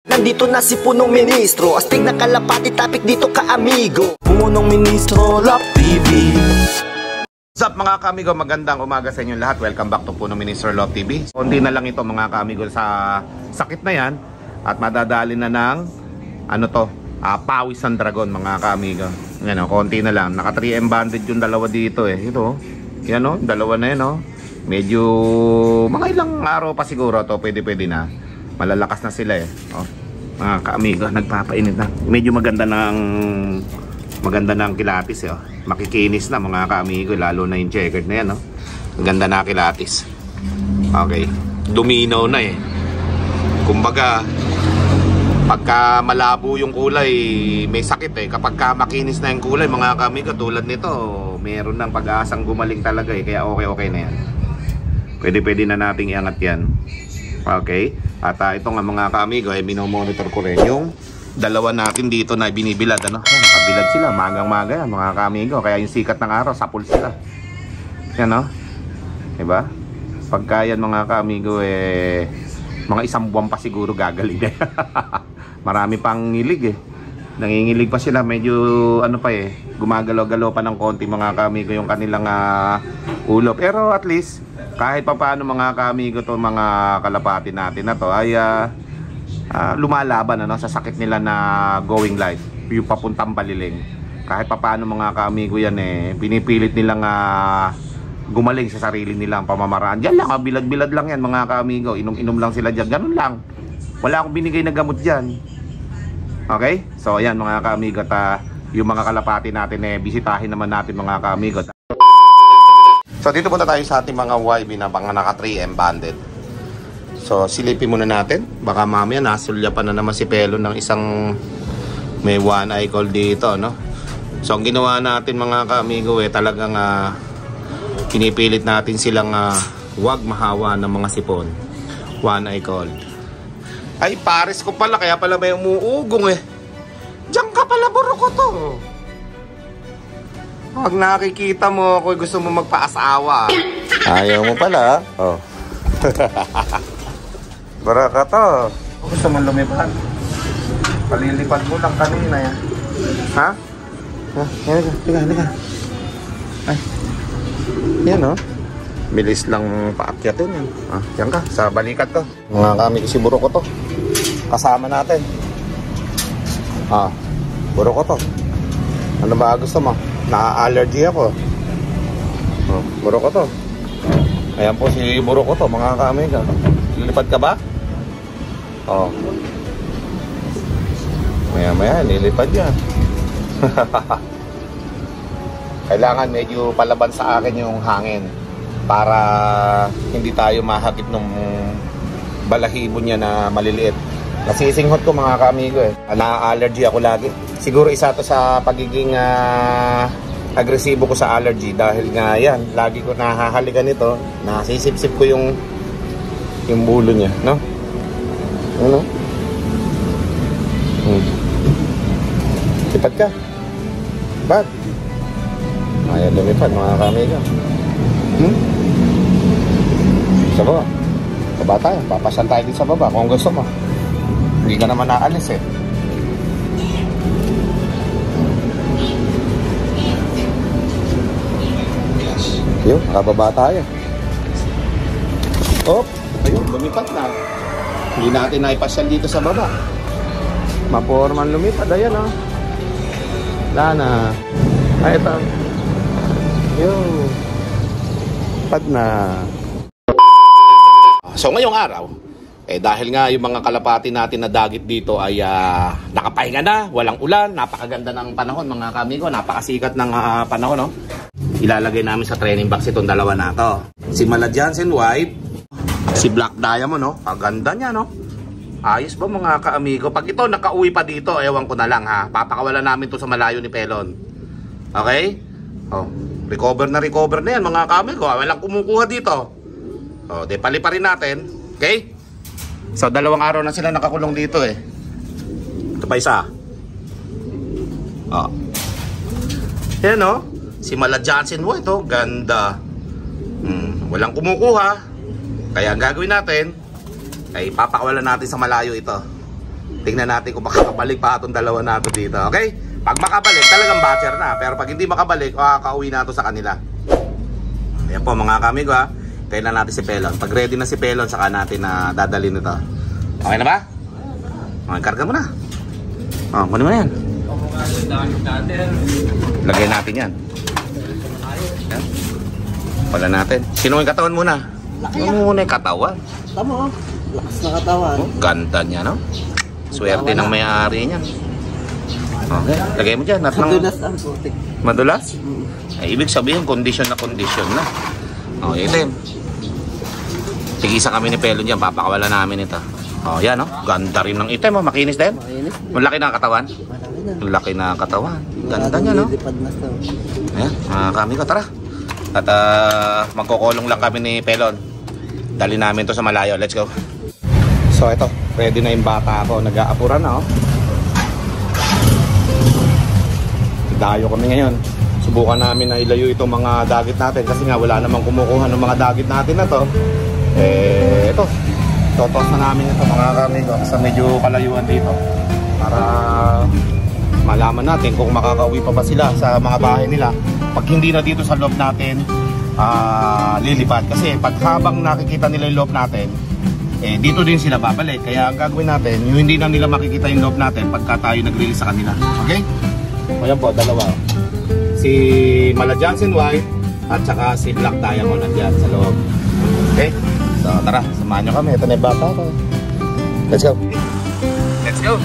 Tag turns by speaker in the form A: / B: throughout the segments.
A: Nandito na si punong ministro, astig na kalapati, topic dito ka amigo. Punong ministro, Love TV.
B: What's up mga kaamigo, magandang umaga sa inyo lahat. Welcome back to Punong Ministro Love TV. Konti na lang ito mga kaamigo sa sakit na yan. At madadali na ng pawis ng dragon mga kaamigo. Yan o, konti na lang. Naka 3M banded yung dalawa dito eh. Ito, yan o, dalawa na yan o. Medyo mga ilang araw pa siguro to, pwede na. Malalakas na sila eh. Oh, mga kaamigo, nagpapainit na. Medyo maganda ng kilatis eh. Oh. Makikinis na mga kaamigo, lalo na yung checkered na yan. Oh. Ang ganda na kilatis. Okay. Duminaw na eh. Kumbaga, pagka malabo yung kulay, may sakit eh. Kapag makinis na yung kulay, mga kaamigo, tulad nito, meron ng pag-aasang gumaling talaga eh. Kaya okay na yan. Pwede na nating iangat yan. Okay. At ito nga mga kaamigo, minomonitor ko rin yung dalawa natin dito na binibilad. Nakabilad sila, magang-maga yan mga kaamigo. Kaya yung sikat ng araw, sapul sila. Yan o. Diba? Pagka yan mga kaamigo, mga isang buwan pa siguro gagaling. Marami pang ngilig eh. Nangingilig pa sila, medyo gumagalaw-galaw pa ng konti mga kaamigo yung kanilang ulo. Pero at least, kahit pa paano mga kaamigo to, mga kalapati natin na to ay lumalaban sa sakit nila na going life, yung papuntang baliling. Kahit pa paano mga kaamigo yan pinipilit nilang gumaling sa sarili nilang pamamaraan. Diyan lang, bilad-bilad lang yan mga kaamigo. Inom-inom lang sila dyan, ganun lang. Wala akong binigay na gamot dyan. Okay? So ayan mga kaamigo, yung mga kalapati natin bisitahin naman natin mga kaamigo. So dito punta tayo sa ating mga YB na mga naka 3M banded. So silipin muna natin. Baka mamaya nasulyapan na naman si Pelo ng isang may one eye cold dito, no? So ang ginawa natin mga kaamigo talagang pinipilit natin silang wag mahawa ng mga sipon. One eye cold. Ay pares ko pala, kaya pala may umuugong eh. Diyan ka pala, buro ko to. Pag nakikita mo ako, gusto mo magpaasawa. Ayaw mo pala. Oh. Bara ka to. Gusto mo lumipad. Palilipad mo lang kanina yan. Ha? Halika. Ay. Yan o. Bilis lang paakyatin yan. Diyan ka, sa balikat to. Mga kami isiburo ko to. Kasama natin. Buro ko to. Ano ba gusto mo? Na-allergy ako. Buro ko to. Ayan po si buro ko to mga kaamiga. Lilipad ka ba? Maya nilipad yan. Kailangan medyo palaban sa akin yung hangin para hindi tayo mahagip ng balahibo niya na maliliit. Nasisinghot ko mga kaamigo Na-allergy ako lagi. Siguro isa to sa pagiging agresibo ko sa allergy dahil nga yan, lagi ko nahahalikan ito, nasisip-sip ko yung bulo niya, no? Ano? Lipad ka. Ba't? Ayaw lumipad mga kamiga. Sa baba. Sa baba tayo. Papasan tayo din sa baba kung gusto mo. Hindi ka naman naalis eh. Yun, kababa tayo. Ayun, lumipad na. Hindi natin naipasyal dito sa baba. Maporman lumipad, ayan o. Wala na. Ay, ito. Yun. Pad na. So ngayong araw, dahil nga yung mga kalapati natin na dagit dito ay nakapahinga na, walang ulan, napakaganda ng panahon mga kamigo, napakasikat ng panahon, no? Ilalagay namin sa training box itong dalawa na to. Si Mala Johnson White, si Black Diamond, no? Paganda niya, no? Ayos ba mga kaamigo? Pag ito nakauwi pa dito, ewan ko na lang ha. Papakawalan namin to sa malayo ni Pelon. Okay? Recover na yan mga kaamigo. Walang kumukuha dito. Di palipa rin natin. Okay? So 2 araw na sila nakakulong dito eh. Ito pa isa. Yan no? Si Mala Johnson White, ganda. Walang kumukuha. Kaya ang gagawin natin ay papakawalan natin sa malayo ito. Tingnan natin kung makakabalik pa itong dalawa nato dito. Okay? Pag makabalik, talagang batcher na. Pero pag hindi makabalik, kakauwi na ito sa kanila. Ayan po mga kamigo ha. Kailan natin si Pelon. Pag ready na si Pelon, saka natin na dadalhin ito. Okay na ba? Okay, karga mo na. Kunin mo na yan. Lagay natin yan. Yan. Wala natin. Sino yung katawan muna? Ano muna yung katawan?
A: Tama oh. Lakas na katawan.
B: Ganda niya, no? Swerte ng may-ari niyan. Okay, lagay mo dyan.
A: Madulas ang putik.
B: Madulas? Ay, ibig sabihin, kondisyon na. Okay, itim. Tigisa kami ni Pelon dyan. Papakawala namin ito. Yan, no? Ganda rin ng itim. Makinis din. Malaki na ang katawan. Malaki na ang katawan. Ganda niya, no? Ayan, mga kami ko, tara. At magkukulong lang kami ni Pelon. Dali namin to sa malayo. Let's go. So ito, ready na yung bata ako. Nag-aapuran na, oh. Dayo kami ngayon. Subukan namin na ilayo itong mga dagit natin. Kasi nga wala namang kumukuha ng mga dagit natin na to. Ito. Totos na namin ito mga kamigo. Sa medyo kalayuan dito. Para malaman natin kung makakauwi pa ba sila sa mga bahay nila. Pag hindi na dito sa loob natin lilipad. Kasi pag habang nakikita nila yung loob natin, dito din sila babalik. Kaya ang gagawin natin, yung hindi na nila makikita yung loob natin pagka tayo nag-release sa kanila. Okay? Ayan po, dalawa. Si Mala Johnson White at saka si Black Diamond nandiyan sa loob. Okay? So tara, samahan nyo kami. Ito na yung bata ko. Let's go. Let's go.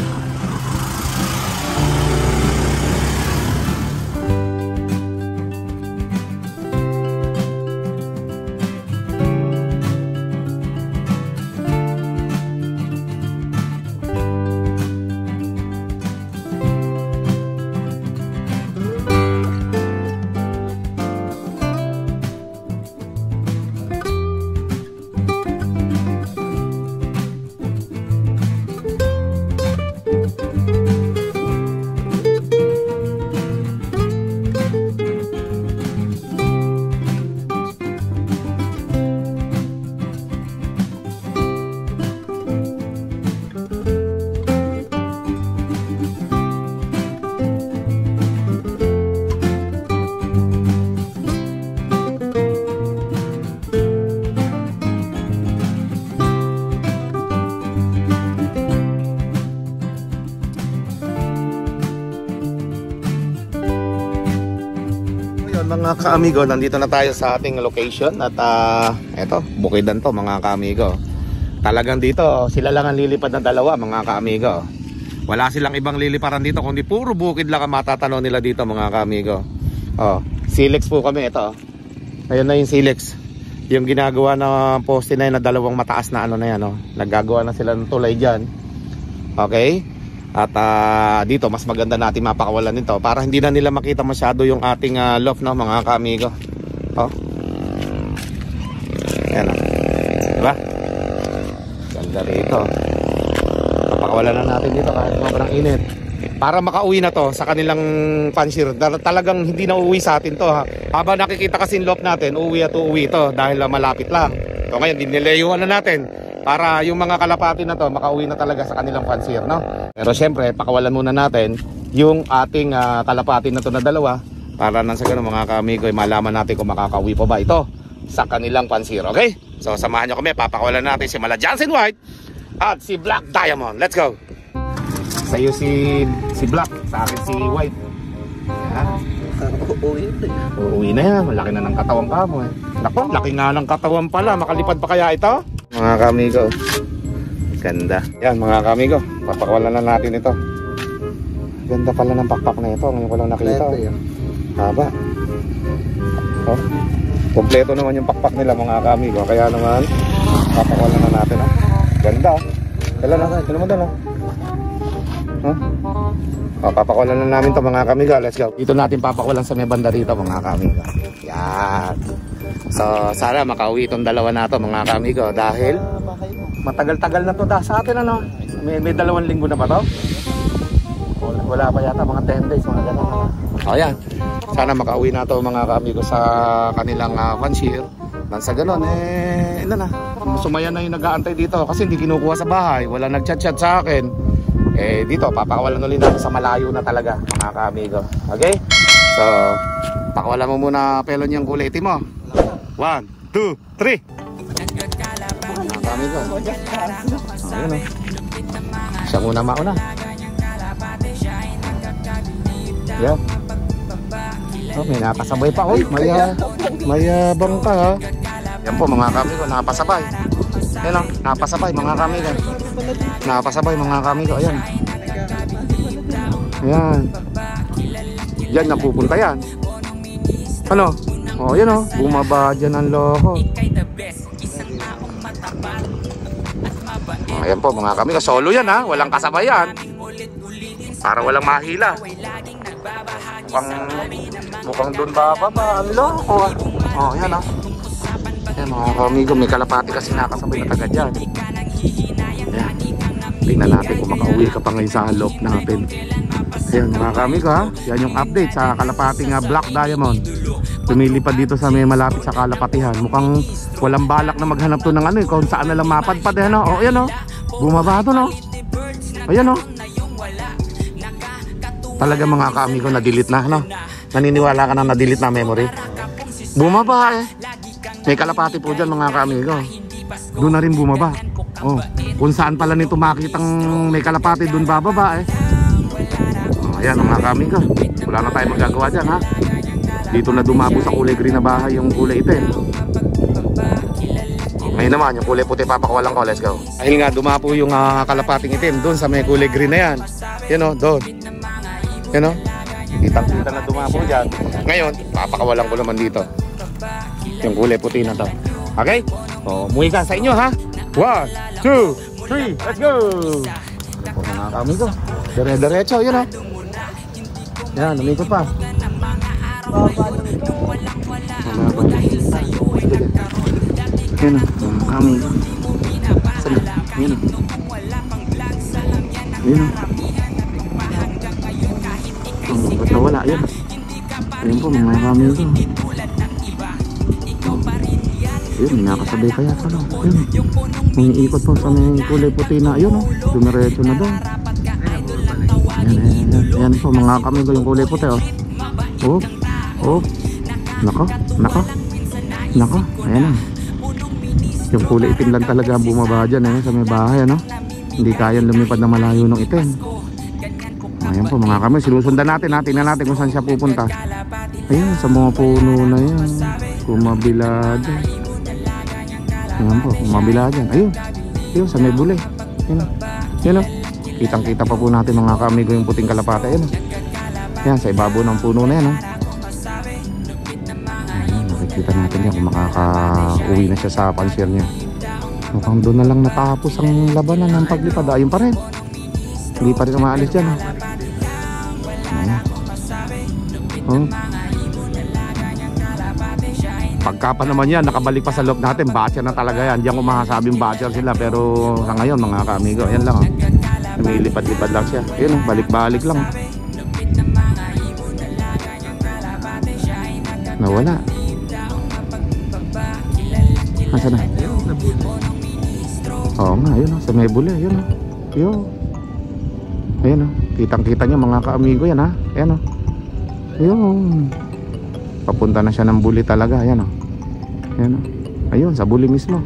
B: Mga kaamigo, nandito na tayo sa ating location at eto, bukidan to mga kaamigo. Talagang dito, sila lang ang lilipad na dalawa mga kaamigo. Wala silang ibang liliparan dito kundi puro bukid lang ang matatanaw nila dito mga kaamigo. Silex po kami ito. Ayun na yung silex. Yung ginagawa na poste na yun na dalawang mataas na ano na yan. Naggagawa na sila ng tulay dyan. Okay? At dito mas maganda natin mapakawalan nito para hindi na nila makita masyado yung ating loft no mga kaamigo. Yan o. Diba? Ganda rito. Papakawalan na natin dito kahit sobrang init. Para makauwi na to sa kanilang fansir. Talagang hindi na uuwi sa atin to ha. Habang nakikita kasi yung loft natin, uuwi at uuwi to dahil malapit lang. So ngayon, dinilayuan na natin. Para yung mga kalapati na to makauwi na talaga sa kanilang fansir, no? Pero syempre, pakawalan muna natin yung ating kalapati na to na dalawa para nang sa ganun mga kaamigo ay malaman natin kung makakauwi pa ba ito sa kanilang fansir, okay? So samahan nyo kami, papakawalan natin si Mala Johnson White at si Black Diamond. Let's go! Sa iyo si Black, sa akin si White. Uuwi na yan, malaki na ng katawan ka mo eh. Naku, laki nga ng katawan pala, makalipad pa kaya ito? Mga kamigo, ganda. Yan mga kamigo, papakawalan na natin ito. Ganda pala ng pakpak na ito, ngayon ko lang nakita. Haba. Kompleto naman yung pakpak nila mga kamigo, kaya naman papakawalan na natin. Ganda. Dala na, dala mo dala. Papakawalan na namin ito mga kamigo, let's go. Dito natin papakawalan sa may banda rito mga kamigo. Yan. So sana makauwi itong dalawa na ito mga kamigo dahil matagal-tagal na to sa atin ano. May 2 linggo na ba to? Wala pa yata, mga 10 days mga gano'n. Yan. Sana makauwi na to mga kamigo sa kanilang fansir. Nang sa gano'n na. Sumaya na yung nag-aantay dito kasi hindi kinukuha sa bahay. Wala nag-chat-chat sa akin. Dito papakawalan ulit natin sa malayo na talaga mga ka-amigo. Okay? So pakawalan mo muna pelon yung kulay itim mo. 1, 2, 3. Mga ka-amigo. Ayun o. Siya muna mauna. Yan. May napasabay pa. Mayabang ka ha. Yan po mga ka-amigo, napasabay. Yan o, napasabay mga ka-amigo. Napasabay mga ka-amigo. Ayan. Ayan. Diyan napupunta yan. Ano? Yan o, bumaba dyan ang loko. Ayan po mga ka-amigo, solo yan ha. Walang kasabayan. Para walang mahila. Mukhang doon bababa. Ang loko. Yan ha. Ayan mga ka-amigo, may kalapati kasi nakasabay na taga dyan. Ayan. Tingnan natin kung makauwi ka pa ngayon sa lock natin. Ayan mga ka-amigo ha. Yan yung update sa kalapating Black Diamond. Lumilipad dito sa may malapit sa kalapatihan. Mukhang walang balak na maghanap to ng kung saan na lang mapadpad. Ayan o. Ayan o. Bumaba to no. Ayan o. Talaga mga ka-amigo, na-delete na no? Naniniwala ka na na-delete na memory? Bumaba eh. May kalapati po dyan mga ka-amigo. Doon na rin bumaba. Kung saan pala nito makitang may kalapati, doon bababa eh. Ayan mga ka-amigo, wala na tayo magagawa dyan ha. Dito na dumabo sa kulay green na bahay yung kulay itim. Ngayon naman yung kulay puti, papakawalan ko. Let's go. Dahil nga dumapo yung kalapating itim doon sa may kulay green na yan. Yan o, doon. Yan o, kitang-kita na dumapo dyan. Ngayon, papakawalan ko naman dito yung kulay puti na to. Okay? Muwi ka sa inyo ha. 1, 2, 3, let's go. Mga ka-amigo, dire-diretso, yun o. Yan, umikot pa. Yan o, mga ka-amigo. Saan na? Yan o. Yan o. Ba't nawala? Yan. Yan po mga ka-amigo. Ayun, may nakasabay kaya sa no. Ayun, may ikot po sa may kulay puti na. Ayun o, dumiretso na doon. Ayan po mga ka-amigo, yung kulay puti o. Nako, ayan o. Yung kulay itim lang talaga bumaba dyan sa may bahay ano. Hindi kayang lumipad na malayo ng itim. Ayan po mga ka-amigo, sinusundan natin. Tingnan natin kung saan siya pupunta. Ayun, sa mga puno na yan. Kumabilado. Ayan po, kumabila dyan. Ayun, sa may buli. Yan o. Kitang-kita pa po natin mga ka-amigo yung puting kalapate. Yan, sa ibabaw ng puno na yan. Ayan, nakikita natin yan kung makaka-uwi na siya sa pansir niya. Mukhang doon na lang natapos ang labanan ng paglipad. Ayun pa rin. Hindi pa rin umaalis dyan. Ayan. Pagka pa naman yan, nakabalik pa sa loob natin, batcher na talaga yan. Diyan ko masasabing batcher sila. Pero sa ngayon mga ka-amigo, ayan lang lumilipad-lipad lang siya. Ayun, balik-balik lang. Nawala. Nasaan na? Oo nga, ayun sa may buli. Ayun kitang-kita nyo mga ka-amigo yan ha. Ayan ayun. Papunta na siya ng buli talaga. Ayan ayun, sa buli mismo.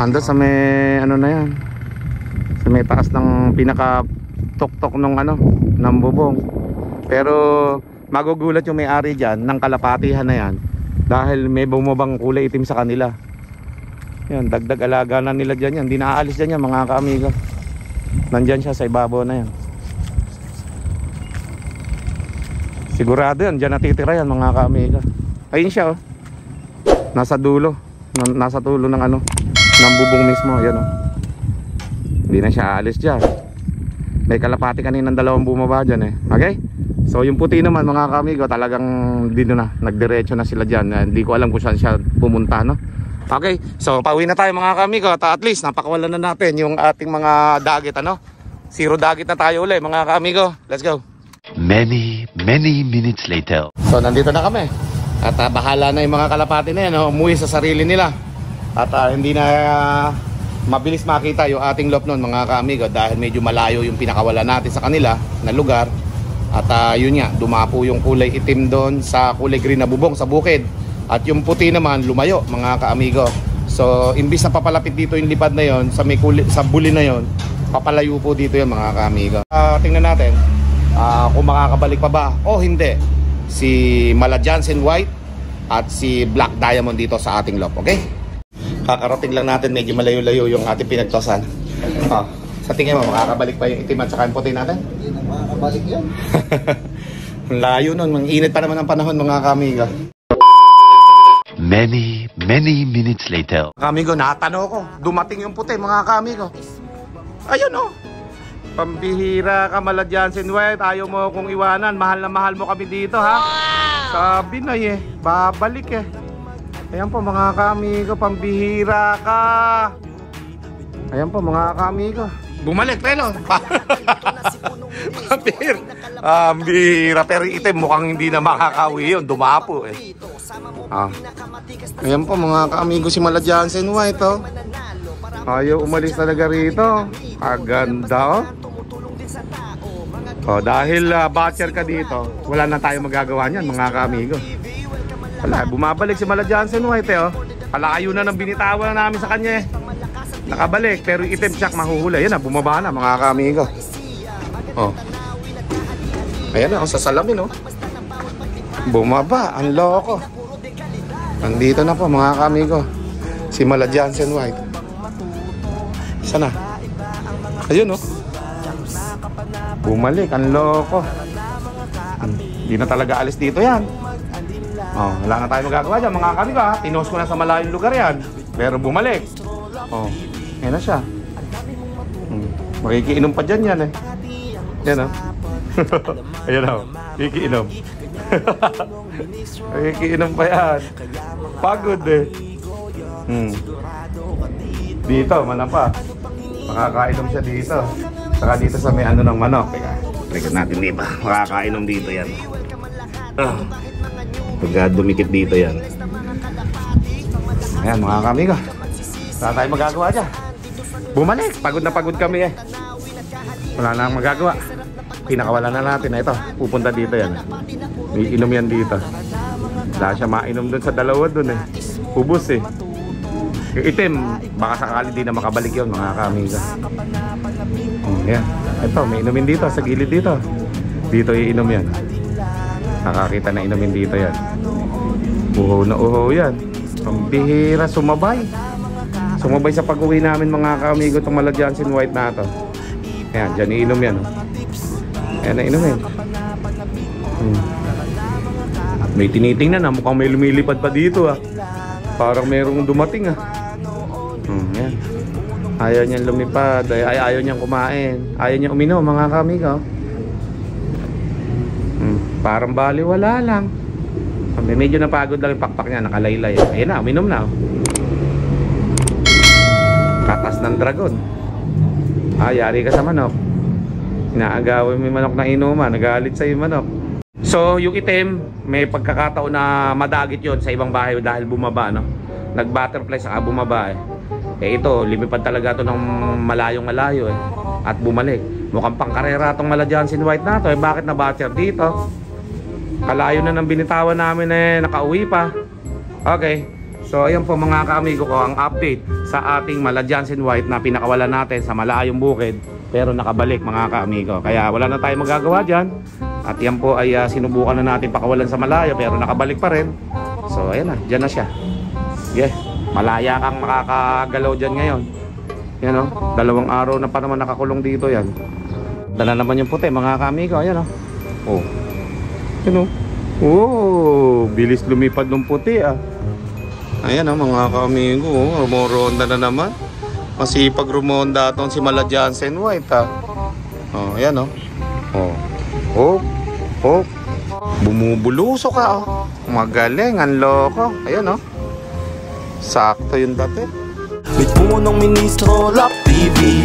B: Ando sa may na yan, sa may taas ng pinaka tok-tok ng bubong. Pero magugulat yung may-ari dyan ng kalapatihan na yan dahil may bumabang kulay itim sa kanila. Yan, dagdag alaga na nila dyan yan. Hindi naaalis dyan yan mga ka-amigo. Nandyan siya sa ibabaw na yan. Sigurado yan, dyan natitira yan mga ka-amigo. Ayun siya nasa dulo. Nasa dulo ng ng bubong mismo. Yan Hindi na siya aalis dyan. May kalapati kaninang dalawang bumaba dyan Okay? So yung puti naman mga ka-amigo, talagang dito na, nagdiretso na sila dyan. Hindi ko alam kung saan siya pumunta Okay, so pauwi na tayo mga ka-amigo. At least napakawalan na natin yung ating mga dagit Zero dagit na tayo ulit mga ka-amigo. Let's go.
C: Many minutes later.
B: So nandito na kami. At bahala na yung mga kalapati na yan umuwi sa sarili nila. At hindi na mabilis makita yung ating loft nun mga kaamigo dahil medyo malayo yung pinakawalan natin sa kanila na lugar. At yun nga, dumapo yung kulay itim doon sa kulay green na bubong sa bukid. At yung puti naman lumayo mga kaamigo. So imbis na papalapit dito yung lipad na yon sa may sa buli na yon, papalayo po dito yung mga kaamigo. Tingnan natin kung makakabalik pa ba o hindi si Mala Johnson White at si Black Diamond dito sa ating loft. Okay? Kakarating lang natin, medyo malayo-layo yung ating pinagtosan. Sa tingin mo makakabalik pa yung itim at saka yung puti natin?
A: Hindi na makakabalik yan.
B: Layo nun, mang init pa naman ang panahon mga kaamigo.
C: Many minutes later.
B: Kamigo, natano ko. Dumating yung puti, mga kamigo. Ayun oh. Pambihira ka, Mala Johnson White. Ayaw mo kong iwanan. Mahal na mahal mo kami dito, ha? Sabi na eh. Babalik eh. Ayan po, mga kamigo. Pambihira ka. Ayan po, mga kamigo. Bumalik, pero. Pambihira. Pero itim, mukhang hindi na makakawi yun. Dumapo eh. Ayan po mga kaamigo si Mala Johnson White oh. Ayaw umalis talaga rito. Aganda oh. Dahil batcher ka dito, wala na tayo magagawa niyan mga kaamigo. Wala, bumabalik si Mala Johnson White oh. Palayo na ng binitawan namin sa kanya eh. Nakabalik pero itim siyak mahuhula. Yan na, bumaba na mga kaamigo. Oh. Ayan na, sa salamin oh. Bumaba, ang loko. Nandito na po mga kaamigo si Mala Johnson White. Sana? Ayun oh. Bumalik, ang loko. Hindi na talaga alis dito yan. Wala na tayo magagawa dyan mga kaamigo ha. Tinos ko na sa malayong lugar yan. Pero bumalik. Ayan na siya. Makikiinom pa dyan yan eh. Yan oh. Ayan oh. Makikiinom. Makikiinom pa yan. Pagod eh. Dito, manapa. Makakainom siya dito. Saka dito sa may ano ng manok. Teka natin diba? Makakainom dito yan. Pagka dumikit dito yan. Ayan mga kamigo. Wala tayong magagawa dyan. Bumalik. Pagod na pagod kami eh. Wala na ang magagawa. Pinakawala na natin na ito. Pupunta dito yan. Iinom yan dito. Wala siya mainom dun sa dalawa dun eh. Ubus eh. Yung itim, baka sakali di na makabalik yun mga kaamiga. Yan. Ito, may inumin dito sa gilid dito. Dito iinom yan. Nakakita na inumin dito yan. Uho na uho yan. Pambihira, sumabay. Sumabay sa pag-uwi namin mga kaamigo itong Mala Johnson White na ito. Yan, dyan iinom yan. Ayan na inumin. May tinitingnan na, mukhang may lumilipad pa dito ah. Parang merong dumating ah. Yan. Ayaw niyang lumipad, ayaw niyang kumain, ayaw niyang uminom mga kamigo. Parang baliwala lang. Medyo napagod lang yung pakpak niya, nakalaylay. Ayan na, uminom na. Katas ng dragon. Yari ka sa manok. Inaagawin mo yung manok na inuman, nagalit sa yung manok. So yung itim, may pagkakataon na madagit yon sa ibang bahay dahil bumaba no. Nag-butterfly saka bumaba eh. Ito, lumipad talaga to ng malayong-malayo eh. At bumalik. Mukhang pangkarera tong Mala Johnson White na to eh. Bakit na batcher dito? Kalayo na ng binitawan namin eh, nakauwi pa. Okay. So ayun po mga kaamigo ko ang update sa ating Mala Johnson White na pinakawalan natin sa malayong bukid. Pero nakabalik mga kaamigo. Kaya wala na tayong magagawa dyan. At yan po ay sinubukan na natin pakawalan sa malayo pero nakabalik pa rin. So ayan na, dyan na siya. Yeah, malaya kang makakagalaw dyan ngayon. Yan o, 2 araw na pa naman nakakulong dito yan. Dala naman yung puti mga kaamigo. Ayan o. Oh. Yan o. Oh, bilis lumipad ng puti ah. Ayan o mga kaamigo. Rumoronda na naman. Masipag rumonda itong si Mala Johnson White ah. Oh, ayan o. Oh. Bumubulusok ka oh. Magaling, ang loko. Ayan oh. Sakto yung dati.
A: May punong ministro, Love TV.